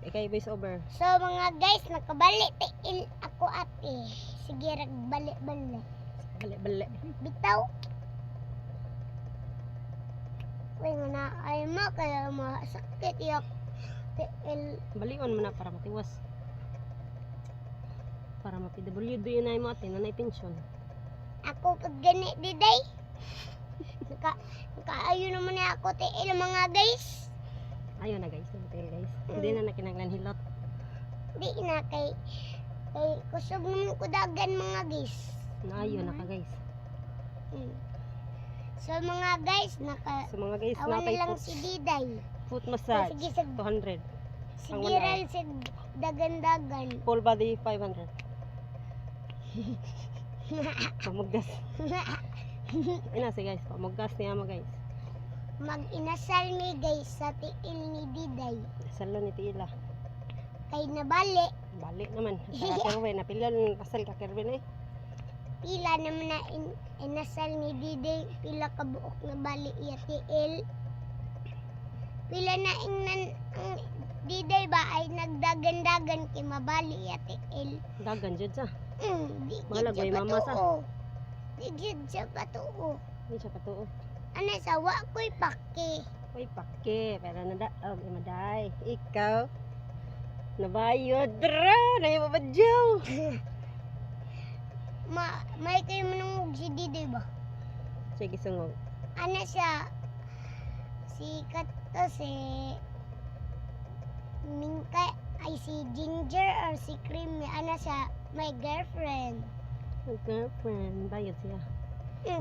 Ikay voice over. So mga guys, nakabalik tiil ako ate. Sige rag balik-balik. Balik. Bitaw. Uy nga na ay mo kaya masakit yak tiil. Balion mo na para matiwas. Para ma-PWD yun na mo ate, nanay pensyon. Ako pag gani diday. Nakaayo naman na ako tiil mga guys. Ayun na guys, hotel guys. Hindi na nakinanglan hilot. Di na kay kusog naman ko dagan mga guys. Naayon na ka guys. So mga guys, So mga guys, awan na natay lang si Diday. foot massage. Sige, sige. 200. Sige rin si dagan-dagan. Full body 500. Pamuggas. Ina si guys, pamuggas niya mo guys. Mag-inasal ni guys sa tiil ni Diday. Salo ni Tila. Kay nabali, Balik naman. Sa Kerwin, napilon kasal ka Kerwin eh. pila naman na inasal ni Diday, pila ka buok na bali iya tiil. Pila na ang Diday ba ay nagdagan-dagan kay mabali iya tiil. Dagan jud sa. Di Malagway siya mama sa. katuo. Di gid siya katuo. Hindi siya katuo. Ano sa wa ko'y paki. Uy, pake. Pero nada, maday. Ikaw. Nabayod. Dra! Nayababadyaw. May kayo manungog si Diday ba? Sige, sungog. Ano siya? Sikat to si Mingka ay si Ginger or si Creamy. Ano siya? My girlfriend. Ang girlfriend. Bayad siya.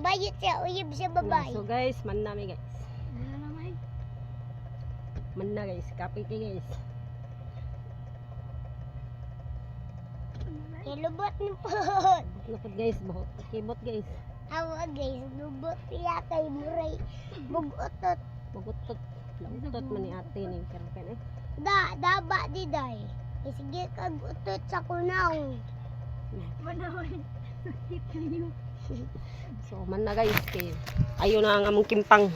Bayot siya. Uyib siya babae. So guys, man nami guys. Man na guys. Kapit kayo guys. Lubot ni po. Napod guys. Buhot. Kibot guys. Awa guys. Lubot siya kay Muray. Bugotot. Bugutot. Lautot man ni ate ni girlfriend eh. Daba Diday. Sige kag utot sa kunaw. So man na guys. Ayun na ang among kimpang.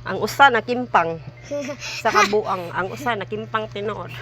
Ang usa na kimpang sa kabuang. Ang usa na kimpang tinuod.